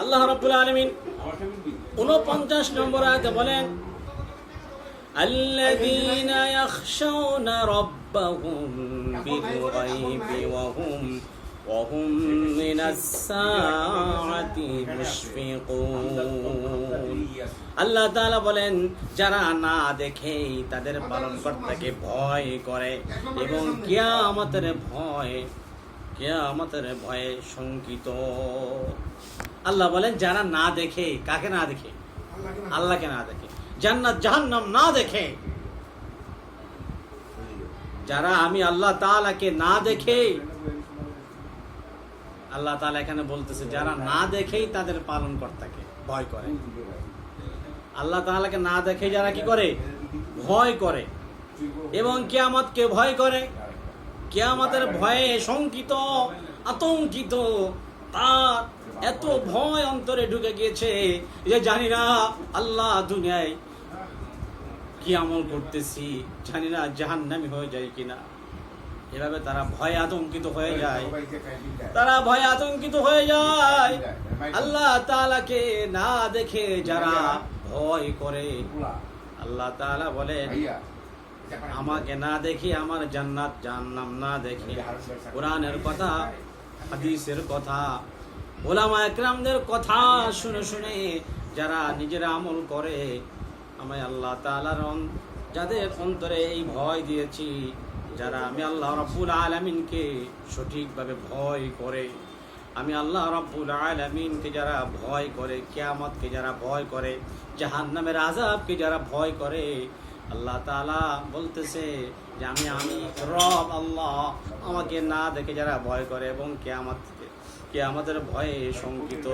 আল্লাহ রাব্বুল আলামিন 49 নম্বর আয়াতে বলেন, আল্লাযীনা ইয়াখশাউনা রাব্বাহুম বিল-গায়বি ওয়া হুম মিনাস সাআতি মুশফিকুন। আল্লাহ তাআলা বলেন, যারা না দেখেই তাদের পালনকর্তাকে ভয় করে এবং কিয়ামতের ভয়ে শঙ্কিত। আল্লাহ বলেন, যারা না দেখে, কাকে না দেখে? আল্লাহকে না দেখে, জান্নাত জাহান্নাম না দেখে, যারা আমি আল্লাহ তাআলাকে না দেখে, আল্লাহ তাআলা এখানে বলতেছে যারা না দেখেই তাদের পালনকর্তাকে ভয় করে। আল্লাহ তাআলাকে না দেখে যারা কি করে? ভয় করে এবং কিয়ামতকে ভয় করে, কিয়ামতের ভয়ে শঙ্কিত, আতঙ্কিত, তার এত ভয় অন্তরে ঢুকে গিয়েছে যে জানি না আল্লাহ দুনিয়ায় কি আমল করতেছি, জানি না জাহান্নামী হয়ে যায় কিনা। এভাবে তারা ভয়ে আতঙ্কিত হয়ে যায়, আল্লাহ তাআলাকে না দেখে যারা ভয় করে। আল্লাহ তাআলা বলেন, আমাকে না দেখে, আমার জান্নাত জাহান্নাম না দেখে, কোরআনের কথা, হাদিসের কথা, উলামা একরামদের কথা শুনে শুনে যারা নিজেরা আমল করে, আমি আল্লাহ তাআলার যাদের অন্তরে এই ভয় দিয়েছি, যারা আমি আল্লাহ রাব্বুল আলামিনকে সঠিকভাবে ভয় করে, আমি আল্লাহ রাব্বুল আলামিনকে যারা ভয় করে, কিয়ামতকে যারা ভয় করে, জাহান্নামের আযাবকে যারা ভয় করে, আল্লাহ তাআলা বলতেছে যে আমি রব আল্লাহ, আমাকে না দেখে যারা ভয় করে এবং কিয়ামতের ভয়ে শঙ্কিত,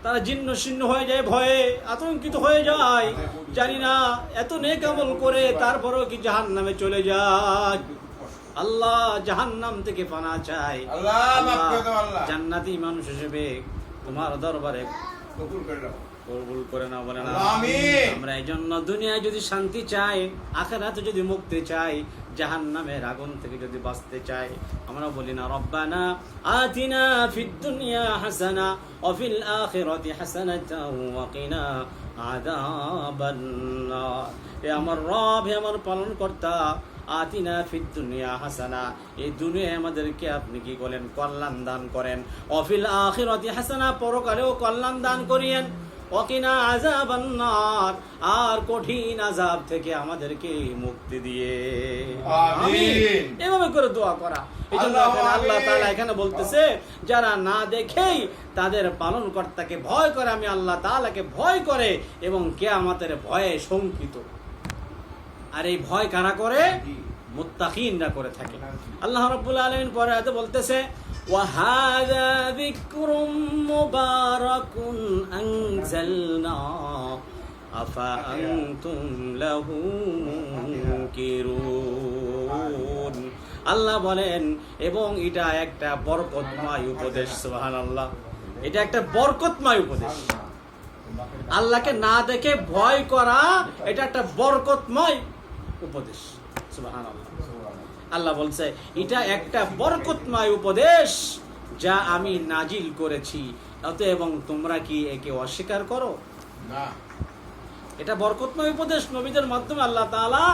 তারা জীর্ণ শীর্ণ হয়ে যায়, ভয়ে আতঙ্কিত হয়ে যায়। জানি না এত নেক আমল করে তারপরেও কি জাহান্নামে চলে যায়। আল্লাহ জাহান্নাম থেকে পানা চাই, জান্নাতি মানুষ হিসেবে তোমার দরবারে কবুল করে নাও, বলে না আমিন। আমরা এই জন্য দুনিয়ায় যদি শান্তি চাই, আখিরাতে যদি মুক্তি চাই, জাহান্নামের আগুন থেকে যদি বাঁচতে চাই, আমরা বলি না রব্বানা আতিনা ফিদ দুনিয়া হাসানা ওয়া ফিল আখিরাতি হাসানাতাও ওয়া কিনা আযাবান নার। হে আমার রব, হে আমার পালনকর্তা, আতিনা ফিদ দুনিয়া হাসানা, এই দুনিয়ায় আমাদেরকে আপনি কি করেন? কল্যাণ দান করেন। ওয়া ফিল আখিরাতি হাসানা, পরকালেও কল্যাণ দান করিয়েন। ওয়াকিনা আযাবান নার, আর কঠিন আযাব থেকে আমাদেরকে মুক্তি দিয়ে আমিন। এভাবে করে দোয়া করা। এজন্য আল্লাহ তাআলা এখানে বলতেছে, যারা না দেখেই তাদের পালনকর্তাকে ভয় করে, আমি আল্লাহ তাআলাকে ভয় করে এবং কিয়ামতের ভয়ে শঙ্কিত। আর এই ভয় কারা করে? মুত্তাকিনরা করে থাকে। আল্লাহ রাব্বুল আলামিন পরে আয়াতে বলতেছে, وَهَذَا ذِكْرٌ مُبَارَكٌ أَنزَلْنَاهُ أَفَأَنْتُمْ لَهُ مُنْكِرُونَ। আল্লাহ বলেন, এবং এটা একটা বরকতময় উপদেশ। সুবহানাল্লাহ, এটা একটা বরকতময় উপদেশ। আল্লাহকে না দেখে ভয় করা, এটা একটা বরকতময় উপদেশ। সুবহানাল্লাহ, আল্লাহ বলছে এটা একটা বরকতময় উপদেশ যা আমি নাজিল করেছি, এবং তোমরা কি একে অস্বীকার করো? না। এটা বরকতময় উপদেশ, নবীদের মাধ্যমে আল্লাহ তাআলা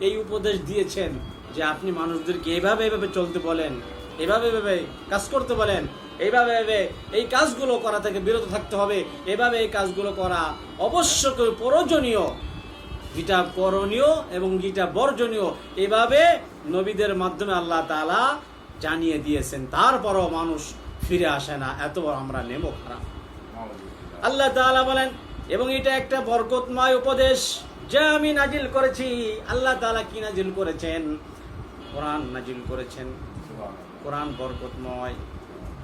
এই উপদেশ দিয়েছেন যে আপনি মানুষদেরকে এভাবে চলতে বলেন, এভাবে কাজ করতে বলেন, এইভাবে এই কাজগুলো করা থেকে বিরত থাকতে হবে, এভাবে এই কাজগুলো করা অবশ্যই প্রয়োজনীয়, যেটা করণীয় এবং যেটা বর্জনীয়, এভাবে নবীদের মাধ্যমে আল্লাহ তাআলা জানিয়ে দিয়েছেন। তারপরও মানুষ ফিরে আসে না, এত বড় আমরা নেমো খারাপ। আল্লাহ তাআলা বলেন, এবং এটা একটা বরকতময় উপদেশ যা আমি নাজিল করেছি। আল্লাহ তাআলা কি নাজিল করেছেন? কোরআন নাজিল করেছেন। কোরআন বরকতময়,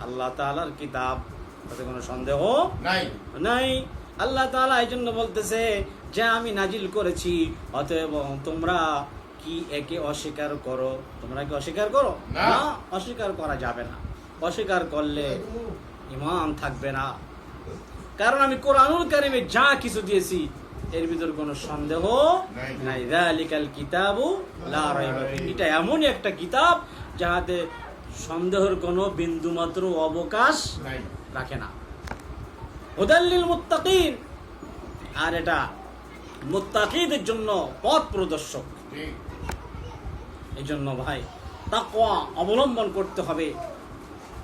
আল্লাহ তাআলার কিতাব, তাতে কোনো সন্দেহ নাই। আল্লাহ তাআলা এই জন্য বলতেছে যা আমি নাজিল করেছি, অতএব তোমরা কি একে অস্বীকার করো? তোমরা কি অস্বীকার করো? না, অস্বীকার করা যাবে না। অস্বীকার করলে ঈমান থাকবে না। কারণ আমি কোরআনুল কারীমে যা কিছু দিয়েছি এর ভিতর কোনো সন্দেহ নাই। যালিকাল কিতাবু লা রাইবা ফীহি, এটা এমনই একটা কিতাব যাহাতে সন্দেহের কোনো বিন্দুমাত্র অবকাশ রাখে না। হুদাল্লিল মুত্তাকিন, আর এটা মুত্তাকিদের জন্য পথ প্রদর্শক। এই জন্য ভাই তাকওয়া অবলম্বন করতে হবে।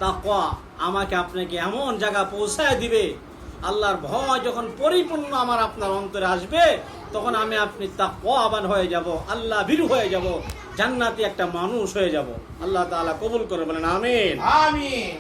তাকওয়া আমাকে আপনাকে এমন জায়গা পৌঁছায় দিবে, আল্লাহর ভয় যখন পরিপূর্ণ আমার আপনার অন্তরে আসবে, তখন আমি আপনি তাকওয়াবান হয়ে যাব, আল্লাহ ভীরু হয়ে যাব, জান্নাতি একটা মানুষ হয়ে যাব। আল্লাহ তাআলা কবুল করে বলেন আমিন। আমিন।